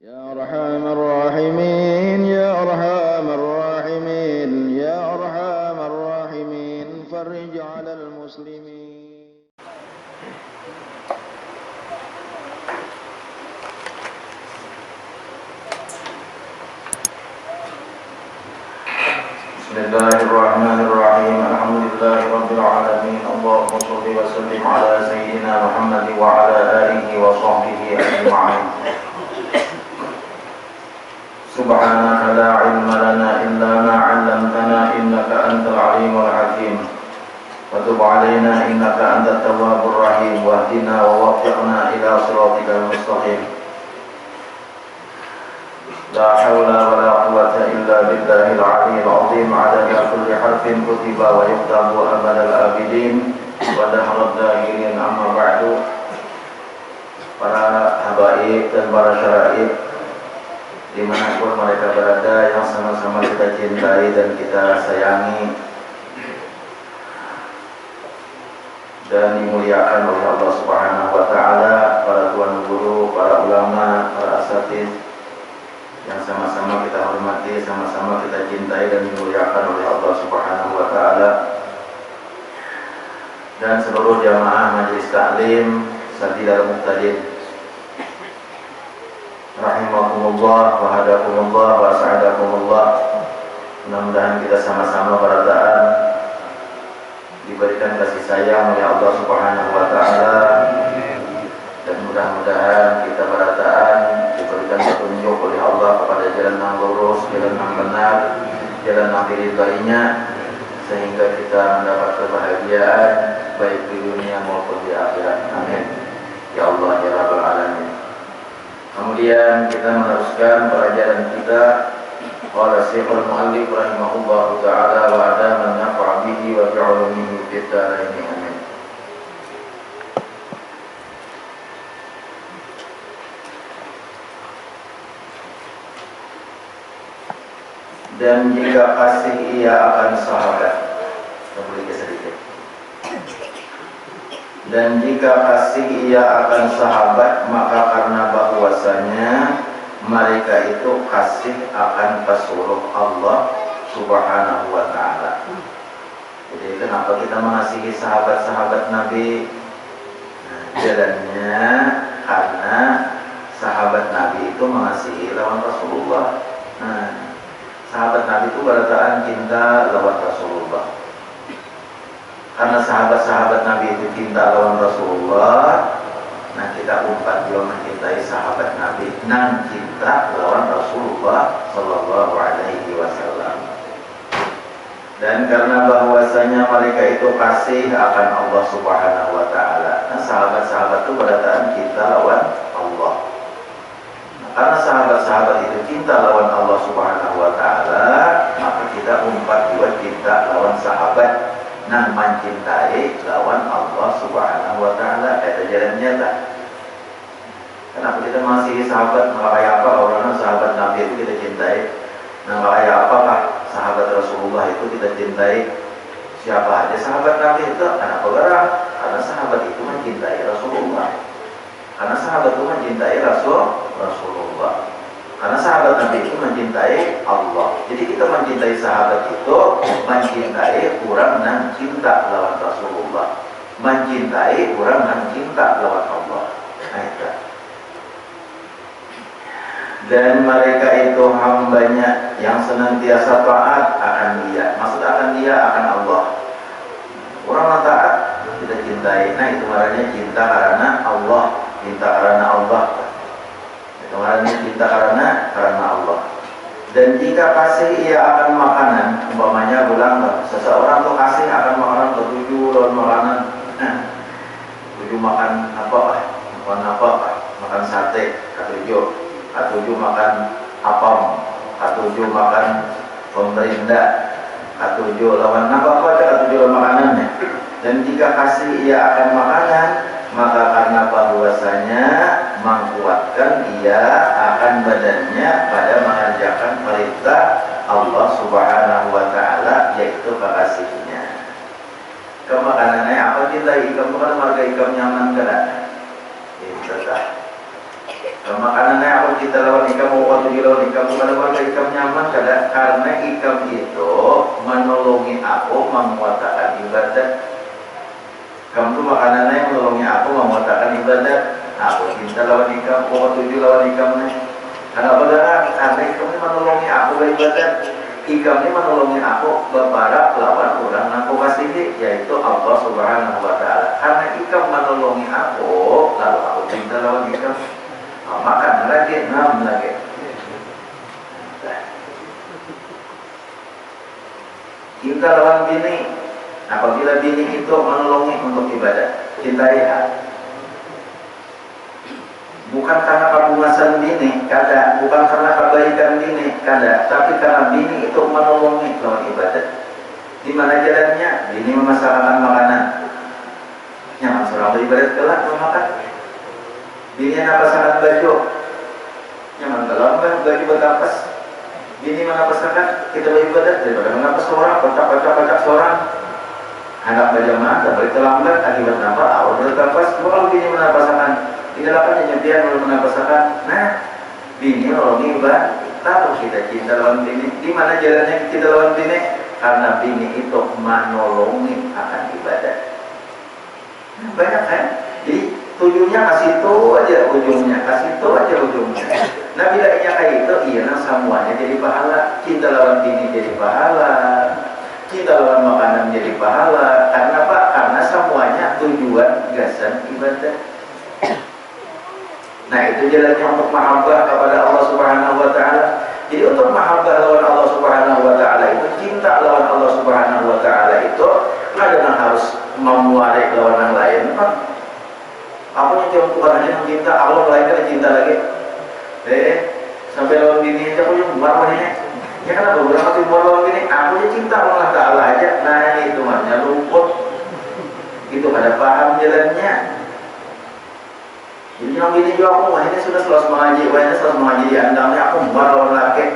يا أرحم الراحمين يا أرحم الراحمين يا أرحم الراحمين فرج على المسلمين. بسم الله الرحمن الرحيم الحمد لله رب العالمين اللهم صل وسلم على سيدنا محمد وعلى آله وصحبه أجمعين. سبحانك لا علم لنا إلا ما علمتنا إنك أنت العليم الحكيم وتب علينا إنك أنت التواب الرحيم واهدنا ووفقنا إلى صراطك المستقيم. لا حول ولا قوة إلا بالله العلي العظيم عدد كل حرف كتب ويكتب أبد الآبدين ودهر الداهرين. أما بعد. Para habaib dan para syaraib dimanapun mereka berada yang sama-sama kita cintai dan kita sayangi dan dimuliakan oleh Allah Subhanahu wa taala, para tuan guru, para ulama, para asatidz yang sama-sama kita hormati, sama-sama kita cintai dan dimuliakan oleh Allah Subhanahu wa taala, dan seluruh jamaah majelis taklim Sadidal Muqtadin rahimakumullah wa hadakumullah wa sa'adakumullah. Mudah-mudahan kita sama-sama berataan diberikan kasih sayang oleh Allah Subhanahu wa taala, dan mudah-mudahan kita berataan diberikan petunjuk oleh Allah kepada jalan yang lurus, jalan yang benar, jalan yang diridainya, sehingga kita mendapat kebahagiaan baik di dunia maupun di akhirat. Amin ya Allah ya Rabbal Alamin. Kemudian kita meneruskan pelajaran kita. Qala Syekhul Mu'allif rahimahullahu ta'ala wa adaman nafa'a bihi wa bi'ulumihi fid dharain. Amin. Dan jika kasih ia akan sahabat, kembali ke sedikit. Dan jika kasih ia akan sahabat, maka karena bahwasanya mereka itu kasih akan pesuruh Allah Subhanahu wa ta'ala. Jadi kenapa kita mengasihi sahabat-sahabat Nabi? Jalannya karena sahabat Nabi itu mengasihi lawan Rasulullah. Sahabat Nabi itu berataan cinta lawan Rasulullah. Karena sahabat-sahabat Nabi itu cinta lawan Rasulullah, nah kita umpat juga mencintai sahabat Nabi nan cinta lawan Rasulullah Sallallahu Alaihi Wasallam. Dan karena bahwasanya mereka itu kasih akan Allah Subhanahu Wa Taala, nah sahabat-sahabat itu berataan cinta lawan Allah. Karena sahabat-sahabat itu cinta lawan Allah Subhanahu wa taala, maka kita umpat juga cinta lawan sahabat nan mencintai lawan Allah Subhanahu wa taala. Itu jalan nyata. Kenapa kita masih sahabat? Maka kayak apa orang sahabat Nabi itu kita cintai? Nah, kayak apakah sahabat Rasulullah itu kita cintai? Siapa aja sahabat Nabi itu? Kenapa orang? Karena sahabat itu mencintai Rasulullah. Karena sahabat itu mencintai Rasulullah. Karena sahabat Nabi itu mencintai Allah. Jadi kita mencintai sahabat itu mencintai orang yang cinta lawan Rasulullah, mencintai orang yang cinta lawan Allah. Nah, itu. Dan mereka itu hambanya yang senantiasa taat akan Dia. Maksud akan Dia akan Allah. Orang yang taat kita cintai. Nah, itu maknanya cinta karena Allah. Cinta karena Allah. Itu maknanya cinta karena Allah. Dan jika kasih ia akan makanan, umpamanya bulan seseorang tuh kasih akan makanan ketujuh lawan makanan. Tujuh makan apa? Makan apa? Makan sate. Ketujuh makan apam. Ketujuh makan pemerindah. Ketujuh lawan apa aja ketujuh lawan makanannya. Dan jika kasih ia akan makanan, maka karena bahwasanya menguatkan ia akan badannya pada mengerjakan perintah Allah Subhanahu wa taala, yaitu kekasihnya. Kemakanannya apa? Cinta ikam, bukan marga ikam nyaman kan? Itu Makanannya aku kita lawan ikam, waktu lawan ikam, bukan warga ikam nyaman karena ikam itu menolongi aku menguatakan ibadah. Kamu tuh makanannya menolongi aku menguatakan ibadah. Aku cinta lawan ikam, waktu lawan ikamnya. Karena karena ikam ini menolongi aku beribadah. Ikam ini menolongi aku beberapa lawan orang aku kasih, yaitu Allah Subhanahu Wa Taala. Karena ikam menolongi aku, lalu aku cinta lawan ikam. Makan lagi, enam lagi. Cinta lawan bini, apabila bini itu menolongi untuk ibadah, cintai hak. Bukan karena kabungasan bini, kada. Bukan karena kebaikan bini, kada. Tapi karena bini itu menolongi lawan ibadah. Di mana jalannya? Bini memasakkan makanan. Nyaman seorang beribadah kelak memakan. Bini yang napasakan baju, nyaman kalau baju berkapas. Bini menapasakan kita beribadah daripada menapas seorang, kocak seorang. Anak berjamaah tak boleh terlambat akibat nampak awal berkapas. Kalau bini menapasakan, tidak akan nyempian kalau menapasakan. Nah, bini nolongi ibadah. Tahu kita cinta lawan bini. Di mana jalannya kita lawan bini? Karena bini itu menolongi akan ibadah. Nah, banyak kan? Jadi tujuannya kasih itu aja ujungnya, kasih itu aja ujungnya. Nah bila kayak itu, iya semuanya jadi pahala. Cinta lawan bini jadi pahala, cinta lawan makanan jadi pahala. Karena apa? Karena semuanya tujuan gasan ibadah. Nah itu jalannya untuk mahabbah kepada Allah Subhanahu Wa Taala. Jadi untuk mahabbah lawan Allah Subhanahu Wa Taala itu, cinta lawan Allah Subhanahu Wa Taala itu kadang harus memuarik lawan yang lain kan. Aku yang bukan hanya mencinta Allah, melainkan cinta lagi. Sampai lawan bini aja aku yang buat ini. Ya kenapa berapa timur lawan bini? Aku yang cinta Allah Taala aja. Nah itu maknya luput. Itu ada paham jalannya. Jadi yang bini juga aku, wah ini sudah selesai mengaji, wah ini selesai mengaji di andamnya aku buat lawan laki.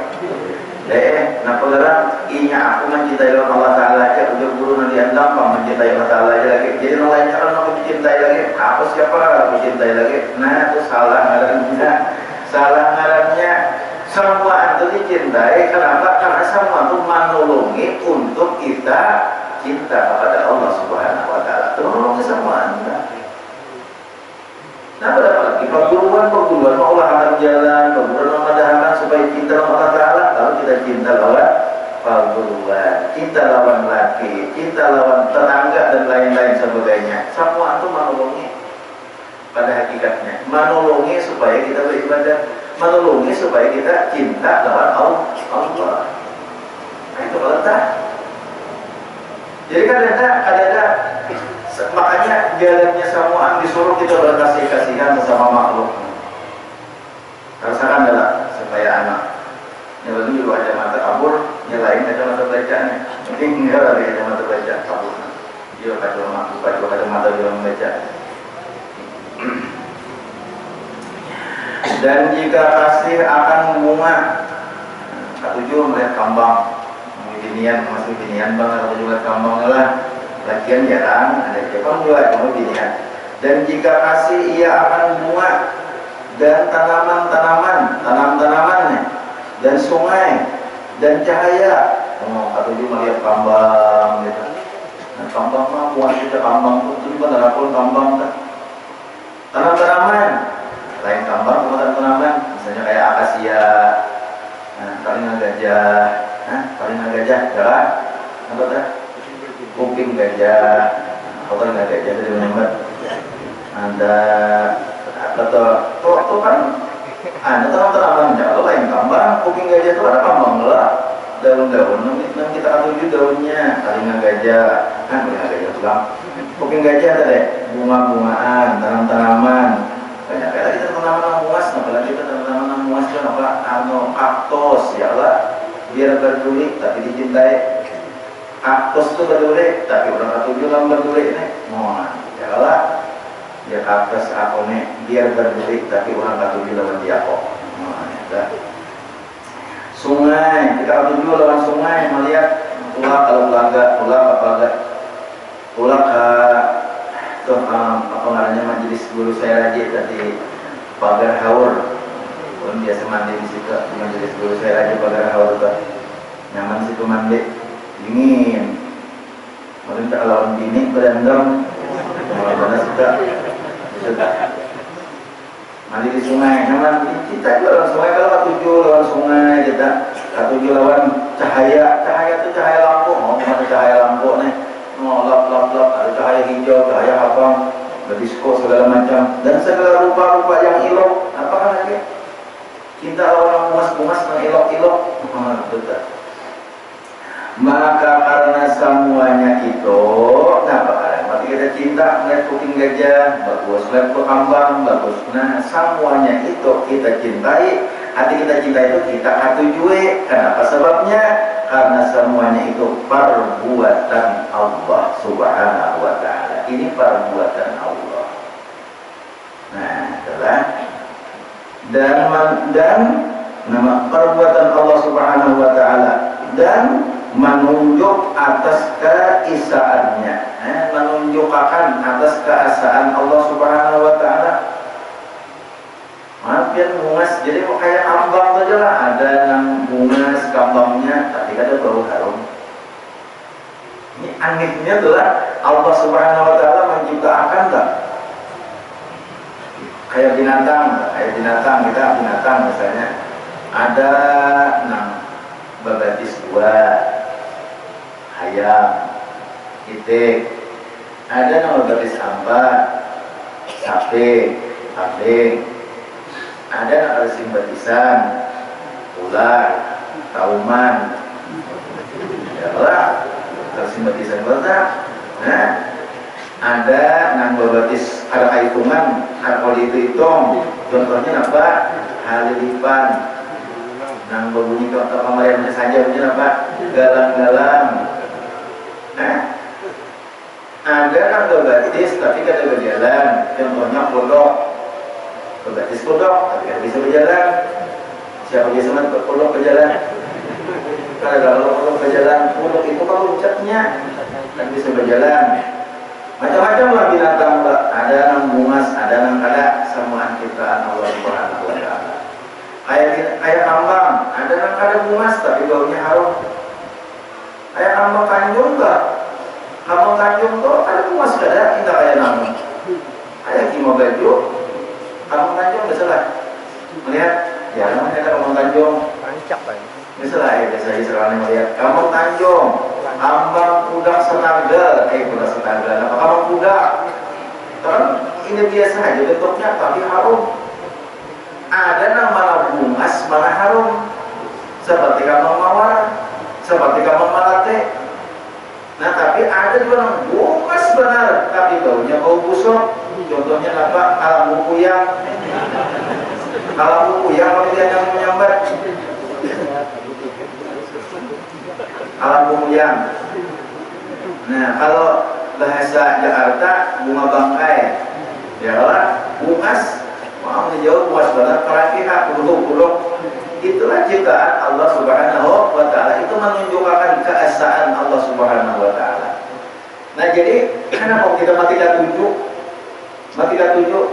Kenapa orang inya aku mencintai Allah Taala aja, udah guru nanti andam mencintai Allah Taala aja lagi. Jadi orang lainnya kalau aku mencintai lagi, aku siapa kalau mencintai lagi? Nah itu salah ngarannya, salah ngarannya. Semua itu dicintai, kenapa? Karena semua itu menolongi untuk kita cinta kepada Allah Subhanahu Wa Taala. Menolongi semua anda. Nah berapa lagi? Perguruan Allah akan jalan, perguruan memadahakan supaya cinta Allah Taala. Kalau kita cinta lawan perguruan, cinta lawan laki, cinta lawan tetangga dan lain-lain sebagainya. Semua itu menolongi pada hakikatnya, menolongi supaya kita beribadah, menolongi supaya kita cinta lawan Allah. Nah itu kalau tak. Jadi kadang-kadang makanya jalannya semua disuruh kita berkasih-kasihan sesama makhluk. Rasakan adalah supaya anak nyelain dulu ada mata kabur, nyelain ada mata bacanya. Mungkin enggak lagi ada mata baca kabur. Dia buka ada mata dia membaca. Dan jika kasih akan bunga, ketujuh melihat kambang, masih binian bang, ketujuh melihat kambang lah. Lagian jarang ada Jepang juga cuma binian. Dan jika kasih ia akan bunga dan tanaman-tanamannya dan sungai dan cahaya. Ketujuh melihat kambang gitu. Nah, kambang mah buat kita kambang itu juga ada pun kambang kan. Tanaman-tanaman lain kambang bukan tanaman, misalnya kayak akasia, paling gajah, jalan apa tuh? Kuping gajah, atau nggak gajah dari menyambat. Ada tuh kan, ada tanaman kalau lain kambang, kuping gajah itu ada kambang lah, daun-daun. Nanti kita tuju daunnya, telinga gajah, telinga gajah tulang. Kuping gajah ada bunga-bungaan, tanam-tanaman. Banyak kali kita tanaman muas, apalagi kita tanaman muas itu apa? Kaktus, ya Allah, biar berduri tapi dicintai. Kaktus itu berduri, tapi orang ketujuh kan berduri nih. Mohon, ya Allah, dia kaktus aku nih, biar berduri, tapi orang ketujuh lawan dia kok. Mohon, ya. Sungai, kita ketujuh lawan sungai, melihat tulak kalau tulak tuh apa namanya majelis guru saya lagi tadi pagar haur. Pun biasa mandi di situ, di majelis guru saya aja pakai hawa tuh. Nyaman situ mandi, dingin. Mungkin tak lawan bini berendam, mana suka. Mandi di sungai, nyaman. Kita juga lawan sungai, kalau katuju lawan sungai kita, katuju lawan cahaya itu cahaya lampu, mana cahaya lampu nih, lap, ada cahaya hijau, cahaya abang, berdisko segala macam, dan segala rupa-rupa yang ilok, apakah lagi? Cinta orang bungas-bungas yang ilok-ilok, betul. Maka karena semuanya itu, mati kita cinta melihat kucing gajah, bagus, melihat kambang, bagus. Nah, semuanya itu kita cintai, hati kita cinta itu kita katujui. Kenapa sebabnya? Karena semuanya itu perbuatan Allah Subhanahu wa Ta'ala. Ini perbuatan Allah. Nah, itulah. Dan nama perbuatan Allah Subhanahu wa Ta'ala dan menunjuk atas keesaannya, menunjukkan atas keesaan Allah Subhanahu wa Ta'ala. Maafin bungas, jadi kayak ambang saja lah, ada yang bungas kambangnya, tapi ada bau harum. Ini anehnya adalah Allah Subhanahu wa Ta'ala menciptakan tak? Kayak binatang kita binatang misalnya ada bebetis dua, ayam, itik, ada bebetis empat, sapi, kambing, ada simbatisan, ular, tauman, ya lah, simbatisan berapa? Nah, ada nang bebetis ada hitungan, kalau dihitung, contohnya apa? Halilipan, nang berbunyi ke kamarnya saja punya apa? Galang-galang. Nah, ada nang bebetis tapi kada berjalan, contohnya kodok. Bebetis kodok tapi kada bisa berjalan. Siapa biasa mah kodok berjalan? Kalau kodok berjalan, kodok itu kalau ucapnya kan bisa berjalan. Macam-macam lah binatang, ada yang bungas, ada yang kada, semuaan ciptaan Allah Subhanahu wa Ta'ala. Kayak kambang, ada yang kada bungas tapi baunya harum. Kayak kambang kanjung enggak? Kambang kanjung tuh ada bungas kada, kita kayak namun. Kayak kimo baju, kambang kanjung enggak salah. Melihat, ya namanya ada kambang kanjung. Pancak kan? Misalnya ya biasa Israel melihat kambang kanjung, kambang kuda senaga, kuda senaga, apa kambang kuda? Kan ini biasa aja bentuknya, tapi harum. Ada nama bungas, mana harum, seperti kambang mawar, seperti kambang malate. Nah tapi ada juga yang bungas benar, tapi baunya bau busuk. Contohnya apa? Alam bukuyang. Alam bukuyang kalau dia yang menyambat. Alam bukuyang. Nah kalau bahasa Jakarta bunga bangkai, ya lah bungas, mau dijauh bungas banget, perakihan, buluk-buluk. Itulah ciptaan Allah Subhanahu wa Ta'ala, itu menunjukkan keesaan Allah Subhanahu wa Ta'ala. Nah jadi kenapa kita mati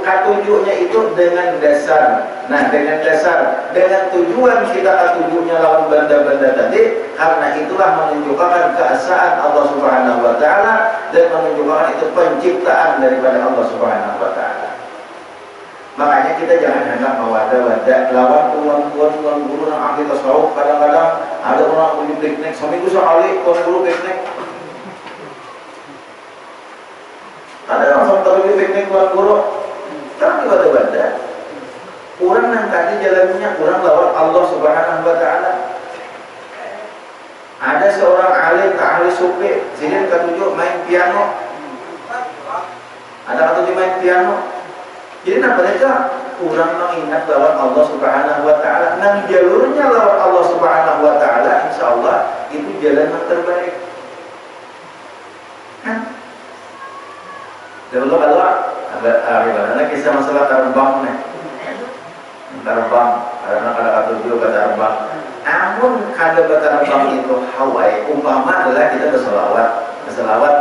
katujuhnya itu dengan dasar. Nah dengan tujuan kita katujuhnya lawan benda-benda tadi, karena itulah menunjukkan keesaan Allah Subhanahu wa Ta'ala dan menunjukkan itu penciptaan daripada Allah Subhanahu wa Ta'ala. Makanya kita jangan hendak mewada-wada lawan tuan guru yang ahli tasawuf. Kadang-kadang ada orang punya piknik seminggu sekali, tuan guru piknik. Ada orang sampai piknik tuan guru, kan wada-wada. Orang yang tadi jalannya orang lawan Allah Subhanahu wa Ta'ala. Ada seorang alim ahli sufi, sini ketujuh main piano. Ada ketujuh main piano. Jadi mereka kurang mengingat lawan Allah Subhanahu wa Ta'ala. Nah jalurnya lawan Allah Subhanahu wa Ta'ala, insya Allah itu jalan yang terbaik. Kan? Dulu kalau ada kisah masalah terbang nih. Terbang, karena kada ketujuh terbang. Namun kada terbang itu Hawaii. Umpama adalah kita berselawat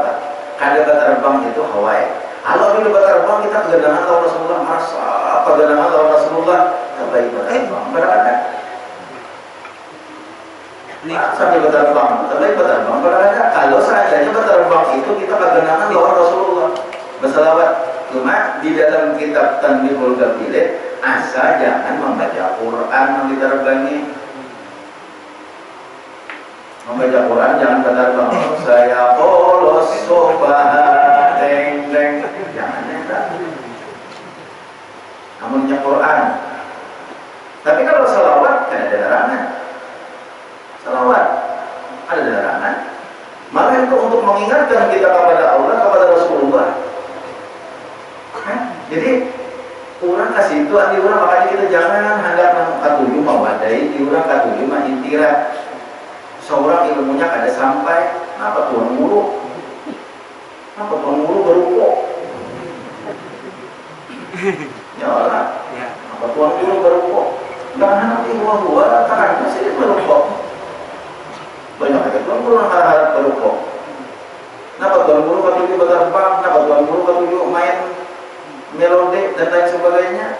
Pak. Kada terbang itu Hawaii. Kalau dulu terbang kita kegenangan lawan Rasulullah, masa kegenangan lawan Rasulullah, terbaik berterbang. Berada sambil berterbang, terbaik berterbang. Berada kalau seandainya berterbang itu kita kegenangan bahwa Rasulullah berselawat. Cuma di dalam kitab Tanbihul Ghafilin asal jangan membaca Quran yang diterbangi. Membaca Quran jangan berterbang. Saya polos sobaha deng deng. Jangan ya. Namunnya Quran. Tapi kalau salawat kan ada larangan. Salawat ada larangan. Malah itu untuk mengingatkan kita kepada Allah, kepada Rasulullah. Jadi orang kasih itu anti orang, makanya kita jangan hendak katuju mawadai, di orang katuju mah intira. Seorang ilmunya kada sampai, apa tuan guru? Apa tuan guru berukuk? Ya Allah, apa tuan guru berukuk? Jangan nanti gua tahan masih berukuk. Banyak aja tuan guru yang harap berukuk. Kenapa tuan guru katuju berterbang? Kenapa tuan guru katuju main melodi dan lain sebagainya?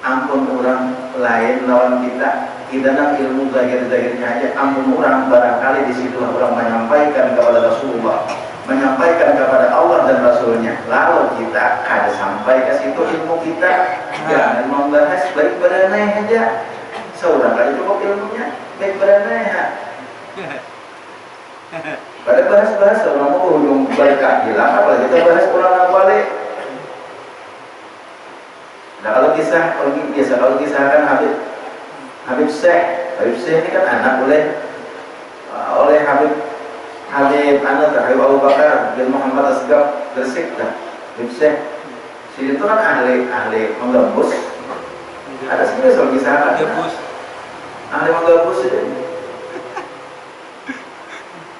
Ampun orang lain lawan kita nang ilmu zahir-zahirnya aja. Ampun orang, barangkali di situ orang menyampaikan kepada Rasulullah, menyampaikan kepada Allah dan Rasulnya. Lalu kita ada sampai ke situ ilmu kita, jangan membahas baik beranai aja. Seorang kali cukup ilmunya baik beranai ya. Pada bahas-bahas orang mau ujung baik hilang, apalagi kita bahas ulang balik. Nah kalau kisah orang biasa, kalau kisah kan Habib Syekh ini kan anak oleh Habib Abu Bakar bin Muhammad Asgaf Gresik dah. Habib Syekh itu kan ahli menggembus. Ada sebenarnya soal kisah kan? Ahli menggembus itu.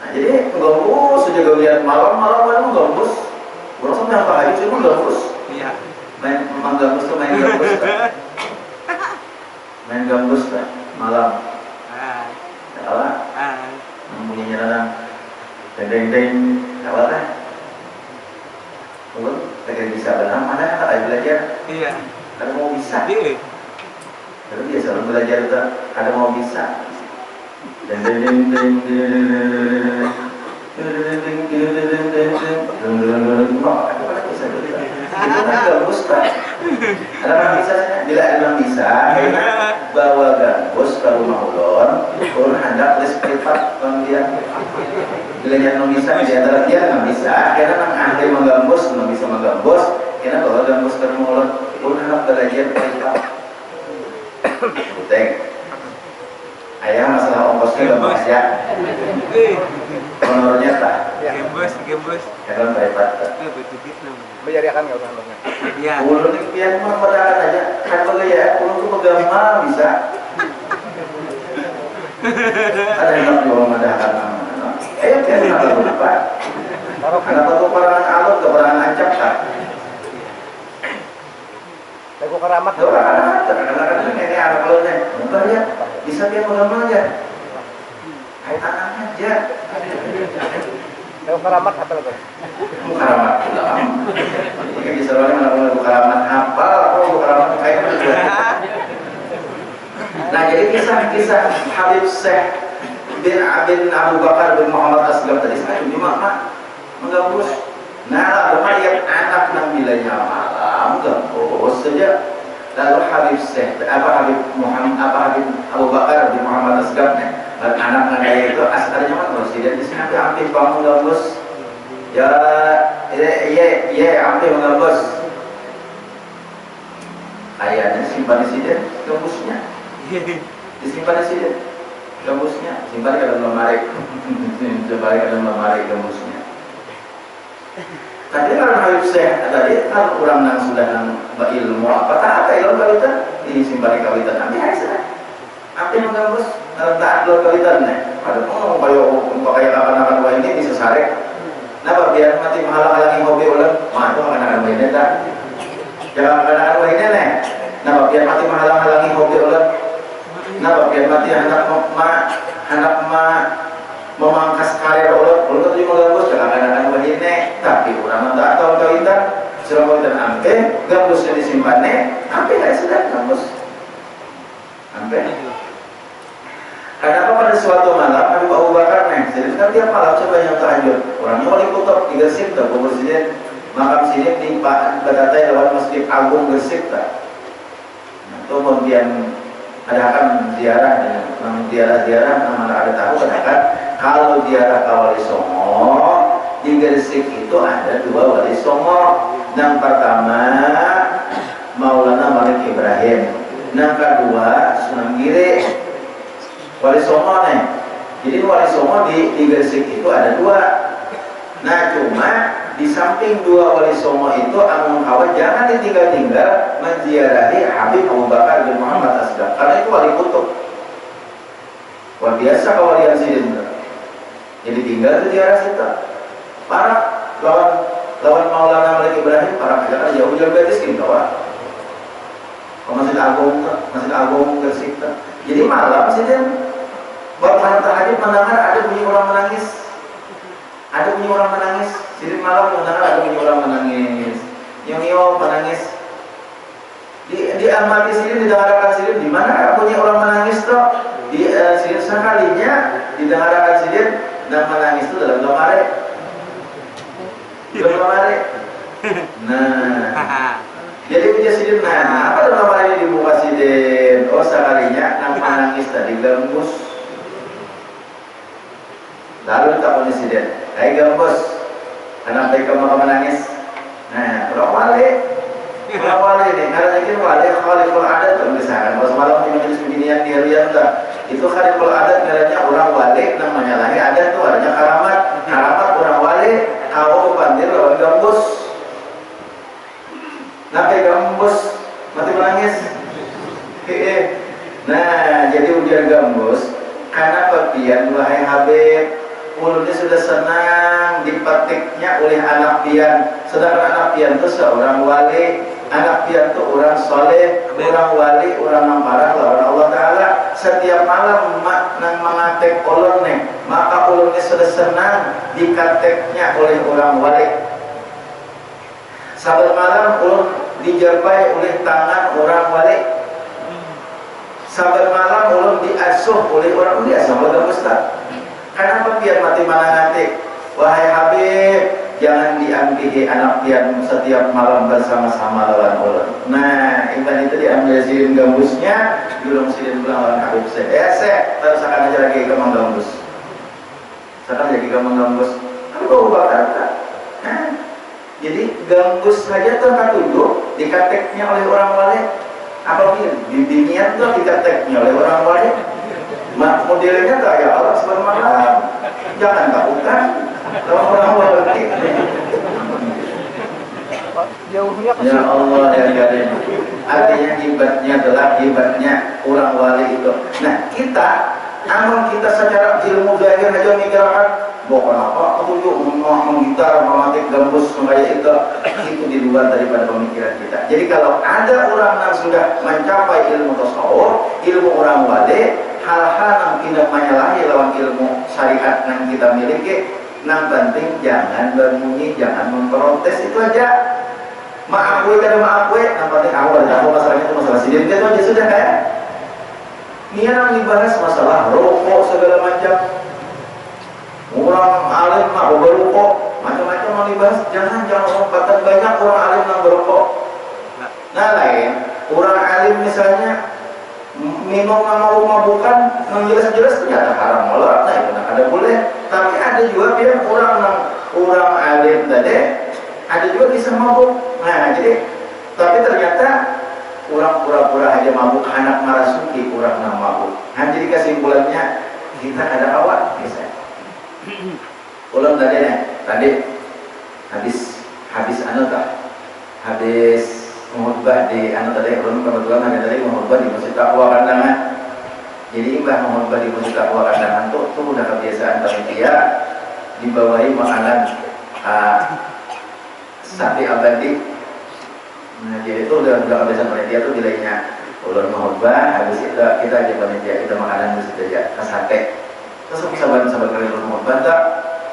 Nah, jadi menggembus saja lihat malam-malam menggembus. Orang sampai apa aja cuma menggembus. Iya. Main gambus tuh main gambus kan? Main gambus kan? Malam. Apa? Bunyinya orang deng-deng-deng. Apa kan? Belum, tidak bisa berenang. Mana kan ada belajar? Iya. Ada mau bisa? Iya. Tapi biasa orang belajar itu ada mau bisa. Deng-deng-deng-deng. Itu kan gambus kan? Ada orang bisa, bila ada orang bisa, bawa gambus ke rumah ulun, ulun hendak les privat dia. Bila dia nggak bisa, di antara dia nggak bisa, karena nang ahli menggambus, nggak bisa menggambus, karena bawa gambus ke rumah ulun hendak belajar privat. Buteng. Ayah masalah ongkosnya nggak bahas ya. Honornya tak? Gembus. Kalau privat tak? Menjadikan nggak orang-orangnya? Iya. Ulun ini pian mah padahal aja. Kan bagaya, ulun tuh pegamal bisa. Ada yang jual madahan nama. Pian kenapa lupa? Kenapa tuh perangan alur ke perangan ancap tak? Lagu keramat. Kadang-kadang ini anak ulunnya. Bukan ya, bisa dia pegamal aja. Kayak anaknya aja. Lagu keramat apa lagu? Keramat pulang. Jika bisa orang lagu keramat hafal, aku keramat kayak gitu. Nah jadi kisah Habib Syekh bin Abu Bakar bin Muhammad Asgaf tadi saya di mana menggambus. Nah lalu lihat anak nang bilanya malam gambus saja. Lalu Habib Habib Abu Bakar bin Muhammad Asgaf nih. Dan anak kayak itu asalnya kan terus tidak di sini hampir bangun gambus. Ya, hampir menggambus. Ayahnya simpan di sini gambusnya. Disimpan di sini gambusnya. Simpan di dalam lemari. Simpan di dalam lemari gambusnya. Tadi kalau Habib Syekh tadi kan orang yang sudah berilmu apa tak ada ilmu kawitan disimpan di kawitan nanti hasilnya. Hampir menggambus. Tak ada kawitan nih. Ada kayak akan wah ini bisa sarik. Kenapa biar mati menghalang-halangi hobi ulang? Wah itu akan wah ini tak. Jangan akan wah ini nih. Kenapa biar mati menghalang-halangi hobi ulang? Kenapa biar mati hendak memangkas karir ulang? Ulang itu juga gambus. Jangan akan wah ini. Tapi orang tak tahu kawitan. Sudah kawitan ampe, gambusnya disimpan nih. Sampai nggak sudah kampus. Sampai. Kenapa pada suatu malam Habib Abu Bakar nih, jadi kan tiap malam coba yang tahajud. Orangnya wali kutub di Gresik tuh, presiden makam sini di Batatai lewat Masjid Agung Gresik tuh. Nah, itu kemudian adakan ziarah dan ziarah mana ada tahu katakan kalau ziarah ke Wali Songo di Gresik itu ada 2 Wali Songo. Yang pertama Maulana Malik Ibrahim, yang kedua Sunan Giri. Wali Songo nih, jadi Wali Songo di Gresik itu ada 2. Nah cuma di samping 2 Wali Songo itu amun kawan jangan ditinggal-tinggal menziarahi Habib Abu Bakar bin Muhammad Asgar, karena itu wali kutub. Wah biasa kawalian sini, jadi tinggal itu ziarah kita. Para lawan Maulana Malik Ibrahim, para kita jauh-jauh gadis gitu wah. Masjid Agung Gresik. Jadi malam sih baru malam tahajud mendengar ada bunyi orang menangis. Ada bunyi orang menangis. Jadi malam mendengar ada bunyi orang menangis. Nyong menangis. Di amati sini didengarkan sini di mana bunyi orang menangis tuh? Di sini sekalinya didengarkan sini dan menangis itu dalam lemari. Dalam lemari. Nah. Jadi punya sidin, nah apa dalam lemari ini dibuka sidin? Oh sekalinya nampak nangis tadi gembus. Lalu tak punya sidin, hai gembus, kenapa kamu menangis? Nah, orang wali ini, karena mungkin wali kalau ada tuh misalkan, kalau semalam di majelis beginian di Riyadh itu kalau adat ngaranya orang wali namanya lagi ada tuh adanya karamat orang wali, kau pandir lawan gembus. Nape gambus mati menangis. Nah jadi ujian gambus karena papian wahai Habib ulunnya sudah senang dipetiknya oleh anak pian, sedangkan anak pian itu seorang wali, anak pian itu orang soleh, orang wali, orang namparah lawan Allah Ta'ala. Setiap malam nang mengatek ulun nih, maka ulunnya sudah senang dikateknya oleh orang wali. Sabar malam ulun dijapai oleh tangan orang wali. Sabar malam ulun diasuh oleh orang biasa oleh Ustaz. Kenapa biar mati mana nanti? Wahai Habib, jangan diambil anak pian setiap malam bersama-sama lawan ulun. Nah, iman itu diambil silin gambusnya, belum silin lawan Habib saya. Terus akan aja lagi kemang gambus. Sekarang jadi kemang gambus. Kan bau bakar tak? Jadi gambus saja tuh ketujuh dikateknya oleh orang wali. Apabila bimbingan tuh dikateknya oleh orang wali, modelnya tak ya Allah sebenarnya jangan takutkan orang wali. Jauhnya ke Ya Allah ya Karim. Artinya hebatnya adalah hebatnya orang wali itu. Nah kita, amal kita secara ilmu belajar aja mikirkan bukan apa, petunjuk menggitar, mematik gambus, kayak itu di luar daripada pemikiran kita. Jadi kalau ada orang yang sudah mencapai ilmu tasawuf, ilmu orang wali, hal-hal yang tidak menyalahi lawan ilmu syariat yang kita miliki, yang penting jangan berbunyi, jangan memprotes, itu aja. Maafui kada maafui, yang penting aku masalahnya itu masalah sidir, itu aja sudah kayak. Ini yang dibahas masalah rokok segala macam. Orang alim mah berokok, macam-macam yang dibahas. Jangan lompatan banyak orang alim yang berokok. Nah lain, orang alim misalnya minum mabuk-mabukan yang jelas-jelas ternyata haram malah. Nah itu ada boleh. Tapi ada juga yang orang alim tadi, ada juga bisa mabuk. Nah jadi, tapi ternyata orang pura-pura aja mabuk, anak marasuki orang yang mabuk. Nah jadi kesimpulannya kita ada awal misalnya. Ulang tadi habis anu tak habis mengkhutbah di anu tadi ulun kebetulan ada tadi mengkhutbah di Masjid Taqwa Kandangan. Jadi imbah mengkhutbah di Masjid Taqwa Kandangan tuh udah kebiasaan panitia dibawahi makanan sate abadi. Nah jadi itu udah kebiasaan panitia tuh bilangnya ulun mengkhutbah habis itu kita aja panitia kita makanan di situ aja sate. Terus sahabat-sahabat kalian membantu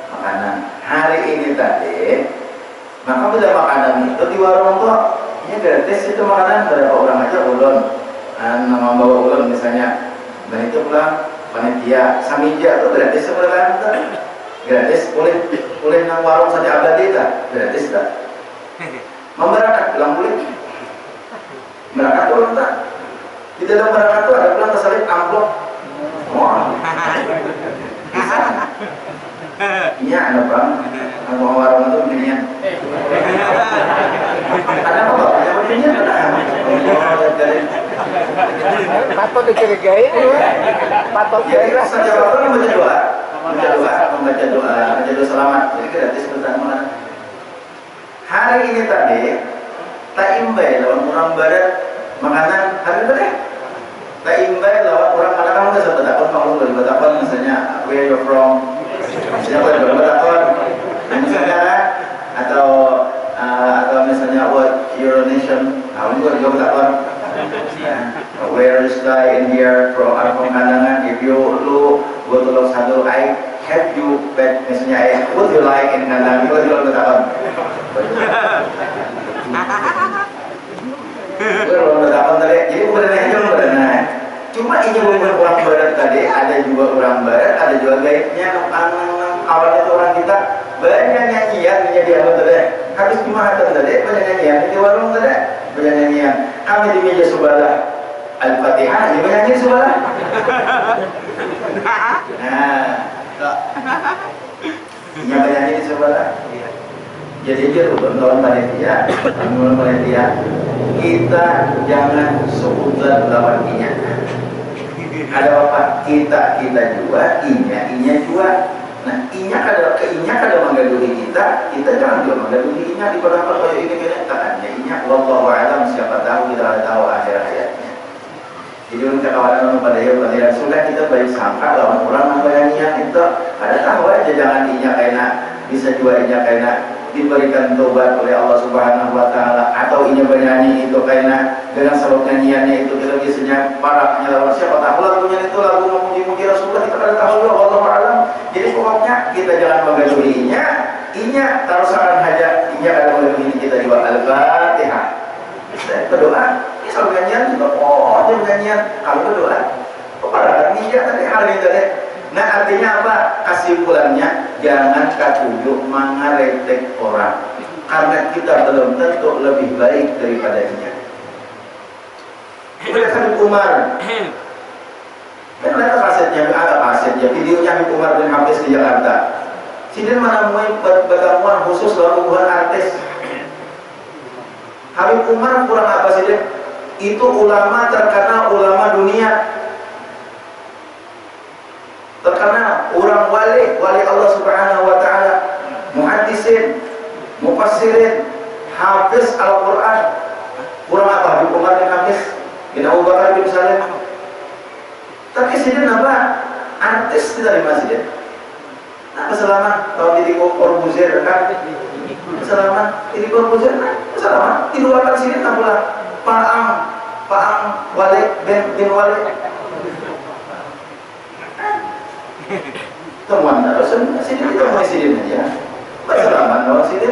makanan hari ini tadi, maka bila makanan itu di warung tuh Ini gratis itu makanan berapa orang aja ulun. Nama bawa ulun misalnya. Dan itu pulang panitia samija itu gratis sebenarnya kan? Gratis boleh nang warung saja abadi tak? Gratis tak? Memberakat pulang boleh. Berakat pulang tak? Di dalam berakat itu ada pulang tersalib amplop. Wah. Bisa. Iya ada bang. Nang warung itu beginian. Ada apa bapaknya beginian? Patut dicurigai, patut Jadi sejauh itu membaca doa selamat. Jadi gratis pertama. Hari ini tadi tak imbai lawan orang barat makanan hari itu deh. Tak imbai lawan orang mana kamu nggak sempat takut kamu dari Batakon misalnya where you from, misalnya aku dari Batakon, misalnya atau misalnya what your nation, kamu juga dari Batakon. Where is guy in here from Kandangan? If you go to Los Sado, I have you back. Misalnya, what you like in Kandangan? Itu juga Batakon. Kalau Batakon tadi, jadi bukan aja berenang. Cuma ini bukan orang barat tadi, ada juga orang barat, ada juga gaibnya. Awalnya itu orang kita banyak nyanyian menjadi apa tadi? Habis Jumatan tadi banyak nyanyian di warung tadi banyak nyanyian. Kami di meja sebelah Al-Fatihah, ini menyanyi sebelah. Nah, ini menyanyi di sebelah. Jadi dia kawan panitia, kita jangan sebutan lawan inya. Ada apa? Kita juga, inya juga. Nah, inya kada menggaduhi kita jangan juga menggaduhi inya di beberapa kaya ini kenyataan. Inya wallahu a'lam, siapa tahu kita tahu akhir hayatnya. Jadi untuk kawan pada yang sudah kita baik sangka lawan orang yang itu ada tahu aja jangan inya kena bisa juga inya kena diberikan tobat oleh Allah Subhanahu wa taala atau inya bernyanyi itu karena dengan sebab nyanyiannya itu kita biasanya parahnya lawan siapa tahu lagunya itu lagu memuji-muji Rasulullah kita kada tahu juga wallahu a'lam. Jadi pokoknya kita jangan menggaduhi inya taruh saran haja inya kada menggaduhi kita di Al-Fatihah. Kita berdoa, ini selalu nyanyian juga dia nyanyian kalau berdoa. Kepada ini tadi hari ini tadi. Nah artinya apa? Kesimpulannya jangan katujuk mengaretek orang karena kita belum tentu lebih baik daripada dia. Kita kan Umar kan ada kasetnya videonya Habib Umar bin Hafiz di Jakarta. Sini mana mulai pertemuan khusus lalu bukan artis. Habib Umar kurang apa sih dia? Itu ulama terkenal ulama dunia. Terkenal orang wali Allah Subhanahu wa taala, muhaddisin, mufassirin, hafiz Al-Qur'an. Kurang apa Habib Umar bin Hafiz bin Abu Bakar bin Salim? Tapi sini apa? Artis tidak masjid. Nah, kesalahan kalau di Corbuzier kan? Kesalahan di Corbuzier kan? Kesalahan di luar sini tak pula Paang Wali bin Wali. Temuan harus sini kita mau sini aja. Bersalaman mau sini.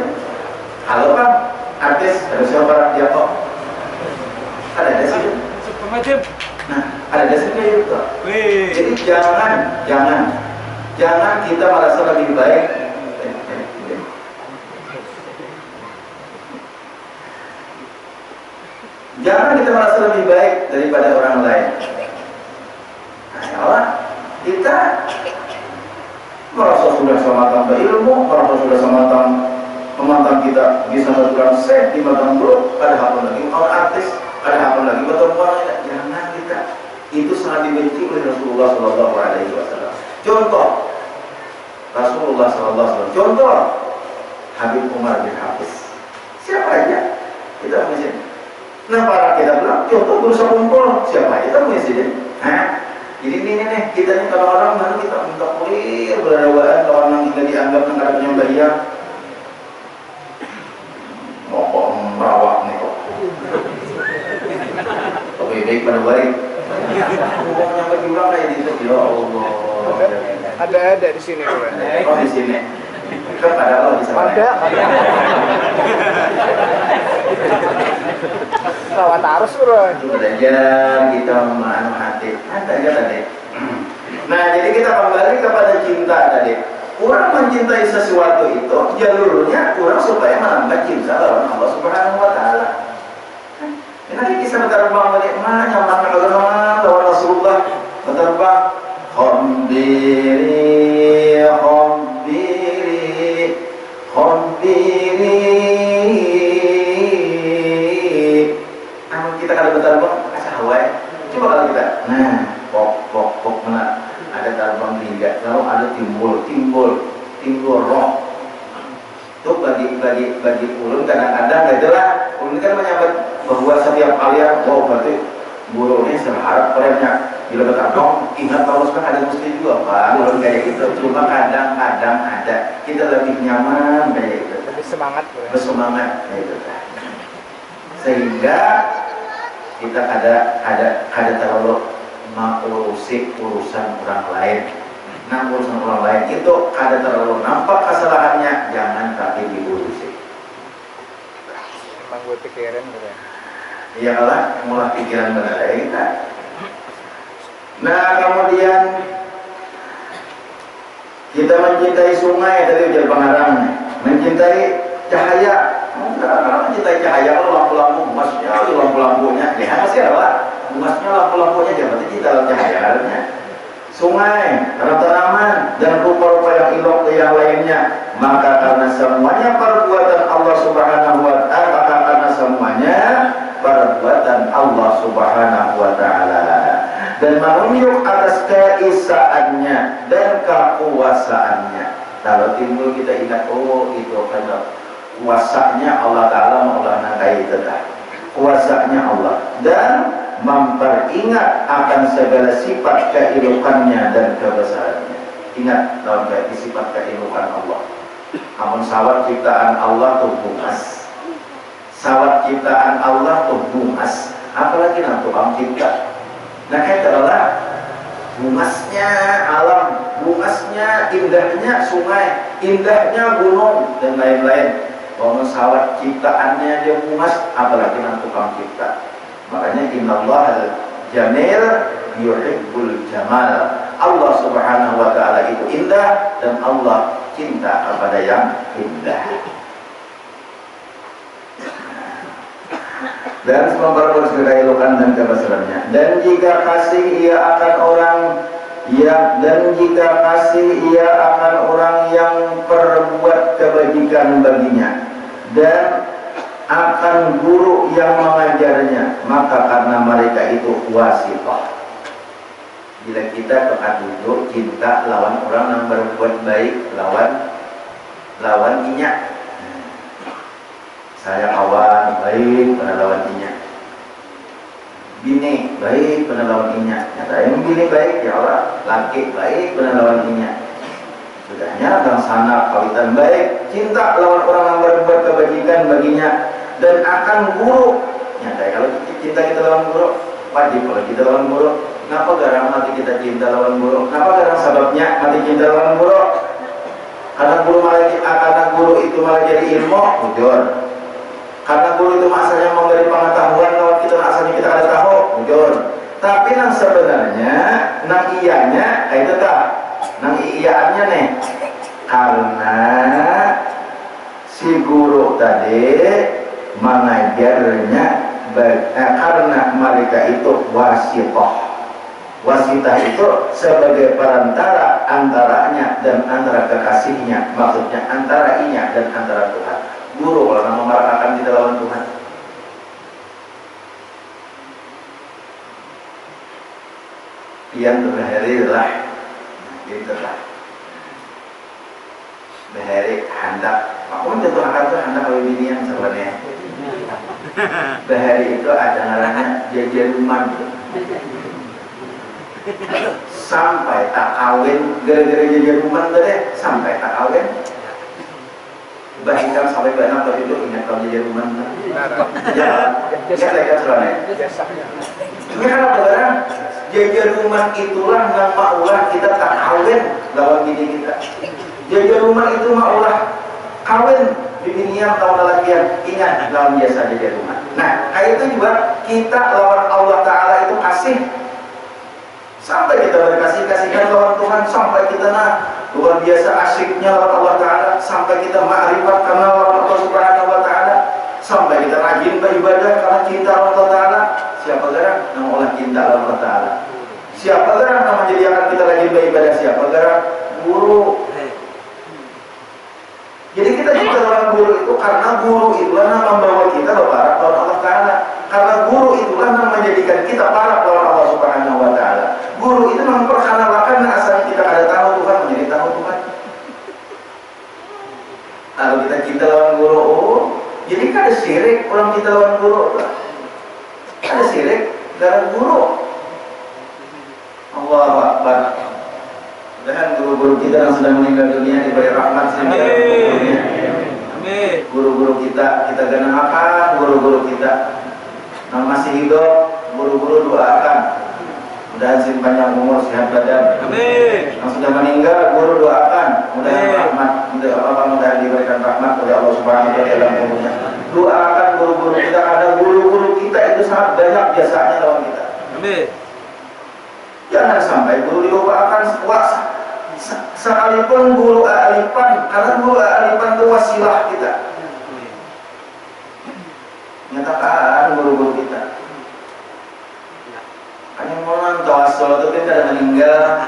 Halo Bang, artis harus siapa dia kok? Ada sini. Nah, ada sini itu. Jadi jangan kita merasa lebih baik. Jangan kita merasa lebih baik daripada orang lain. Nah, kita merasa sudah sama berilmu, merasa sudah sama memantang kita bisa melakukan set di matang bro, ada apa lagi orang artis, ada apa lagi pertemuan. Jangan kita itu sangat dibenci oleh Rasulullah Shallallahu Alaihi Wasallam. Contoh Rasulullah Shallallahu Alaihi Wasallam. Contoh Habib Umar bin Hafiz. Siapa aja kita mesti. Nah para kita bilang contoh berusaha kumpul siapa kita mesti. Jadi ini nih kita nih kalau orang baru kita minta kuliah beradaban kalau orang kita dianggap negara penyembahiyah mau merawat nih kok lebih baik pada baik ngomongnya bagi orang kayak gitu ya Allah ada di sini di sini kepada Allah bisa Ada. Lawat arus bro. belajar kita memahami hati. Ada tadi. Nah, jadi kita kembali kepada cinta tadi. Kurang mencintai sesuatu itu jalurnya kurang supaya menambah cinta lawan Allah Subhanahu wa taala. Nanti kisah terbang balik nyaman kalau lawan Rasulullah terbang khabiri khabiri khabiri. Namun kita kalau terbang kasih Hawaii. Coba kalau kita pok mana ada terbang tiga, lalu ada timbul roh. Itu bagi ulun kadang-kadang gak jelas. Ulun kan menyambut bahwa setiap kalian, berarti gurunya berharap kerennya bila bertambah ingat kalau sekarang ada mesti juga Pak, ulun kayak gitu. Cuma kadang-kadang ada kita lebih nyaman kayak gitu, Lebih semangat bro. bersemangat kayak gitu. Sehingga kita ada terlalu mengurusi urusan orang lain. Nah, urusan orang lain itu ada terlalu nampak kesalahannya, jangan tapi diurusi. Emang gue pikirin bro. Ya Allah, mulai pikiran benar kita. Nah, kemudian kita mencintai sungai tadi ujar pengarang, mencintai cahaya. Kalau mencintai cahaya, kalau lampu-lampu emasnya, lampu-lampunya, ya masih ada emasnya, lampu-lampunya jangan kita cahayanya. Sungai, karena tanaman dan rupa-rupa yang indah yang lainnya, maka karena semuanya perbuatan Allah Subhanahu wa taala, maka karena semuanya perbuatan Allah Subhanahu wa taala dan menunjuk atas keesaannya dan kekuasaannya. Kalau timbul kita ingat, oh itu karena kuasanya Allah taala maulana kayak kuasanya Allah, dan memperingat akan segala sifat keelokannya dan kebesarannya. Ingat dalam sifat keelokan Allah. Namun sawat ciptaan Allah tuh bungas, sawat ciptaan Allah tuh bungas, apalagi nanti tukang cipta. Nah kayak adalah bungasnya alam, bungasnya indahnya sungai, indahnya gunung dan lain-lain. Kalau sawat ciptaannya dia bungas, apalagi nanti tukang cipta. Makanya innallaha jamil yuhibbul jamal. Allah Subhanahu wa taala itu indah dan Allah cinta kepada yang indah. Dan semua perbuatan keelokan dan kebesarannya. Dan jika kasih ia akan orang yang perbuat kebajikan baginya, dan akan guru yang mengajarnya, maka karena mereka itu wasithah. Bila kita pekat duduk cinta lawan orang yang berbuat baik, lawan inya. Saya kawan baik pada lawan inya, bini baik pada lawan inya. Nyata yang bini baik ya Allah, laki baik pada lawan inya. Sudahnya dan sana kawitan baik, cinta lawan orang yang berbuat kebajikan baginya, dan akan guru. Nyata kalau cinta kita lawan guru, wajib kalau kita lawan guru. Kenapa garang mati kita cinta lawan guru? Kenapa garang sebabnya mati cinta lawan guru? Karena guru itu malah jadi ilmu, jujur. Karena guru itu asalnya memberi pengetahuan, kalau kita asalnya kita ada tahu, jujur. Tapi yang sebenarnya, nang iyanya, itu tak. Nang iyaannya nih, karena si guru tadi mengajarnya, karena mereka itu wasithah. Wasithah itu sebagai perantara antaranya dan antara kekasihnya, maksudnya antara inya dan antara Tuhan. Guru kalau nama merakakan kita lawan Tuhan. Yang berhari lah, itulah berhari hendak. Makanya jatuh akan tuh hendak kalau ini yang sebenarnya. Berhari itu ada ngarannya jajaruman. Sampai tak kawin, gara-gara jajaruman tadi sampai tak kawin. Bahkan sampai benar waktu itu ingat kalau jajaruman. Ya, lekat sebenarnya. Ini kan orang jajaruman itulah yang maulah kita tak kawin lawan bini kita. Jaga rumah itu mah ulah kawin bibinian tahun lagian, ingat lawan biasa jaga rumah. Nah, kayak itu juga kita lawan Allah Ta'ala itu kasih. Sampai kita berkasih-kasihkan lawan Tuhan, sampai kita luar biasa asyiknya lawan Allah Ta'ala, sampai kita ma'rifat karena lawan Allah Subhanahu wa Ta'ala, sampai kita rajin beribadah karena cinta lawan Allah Ta'ala. Siapa gerak nama Allah cinta lawan Allah Ta'ala? Siapa gerak nama menjadikan kita rajin beribadah? Siapa gerak? Guru. Jadi kita juga lawan guru itu karena guru itulah yang membawa kita berparak lawan Allah Ta'ala. Karena guru itulah yang menjadikan kita parak lawan Allah Subhanahu wa Ta'ala. Guru itu memperkenalkan asal kita ada tahu Tuhan menjadi tahu Tuhan. Kalau kita cinta lawan guru, jadi kan ada syirik orang kita lawan guru. Ada syirik gara guru. Allahu Akbar. Dan guru-guru kita yang sudah meninggal dunia diberi rahmat sehingga amin. Guru-guru kita genangkan guru-guru kita yang masih hidup, guru-guru doakan mudah-mudahan panjang umur, sehat badan. Amin. Yang sudah meninggal, guru doakan mudah-mudahan rahmat, mudah-mudahan diberikan rahmat oleh Allah Subhanahu wa taala dalam umurnya. Doakan guru-guru kita, ada guru-guru kita itu sangat banyak jasanya lawan kita. Amin. Jangan sampai guru dilupakan puasa. Sekalipun guru alifan, karena guru alifan itu wasilah kita. Nyatakan guru-guru kita. Hanya mohon tawassul itu kita ada meninggal.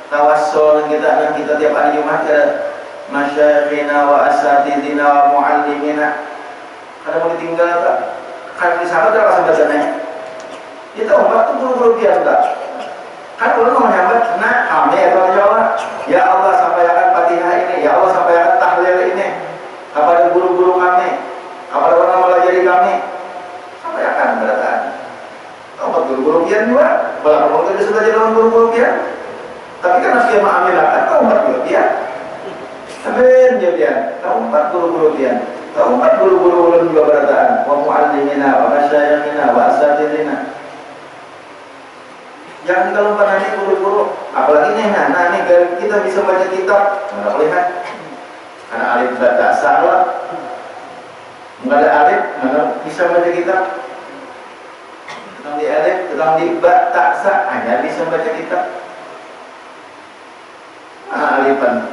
Tawassul yang kita tiap hari Jumat ada masyayikhina wa asatidina wa muallimina. Kada mau ditinggal tak? Kan di sana ada rasa bacanya. Kita umat itu guru-guru biasa. Kan ulun mau nyambat, nah kami atau jawab, ya Allah sampaikan Fatihah ini, ya Allah sampaikan tahlil ini kepada guru-guru kami, kepada orang melajari kami, sampaikan berataan. Tahu guru-guru kian juga, kalau mungkin sudah jadi orang guru-guru kian, tapi kan harus dia mengaminakan, tahu guru kian, amin dia kian, tahu guru-guru kian, tahu guru-guru ulun juga berataan, wa mu'allimina, wa masyayikhina, wa asatidina. Jangan kita lupa nanti guru-guru, apalagi nih, nah nih kita bisa baca kitab, nggak lihat, karena alif tak salah, nggak ada alif, mana bisa baca kitab, tentang di alif, tentang di ba tak sah, hanya bisa baca kitab. Alifan,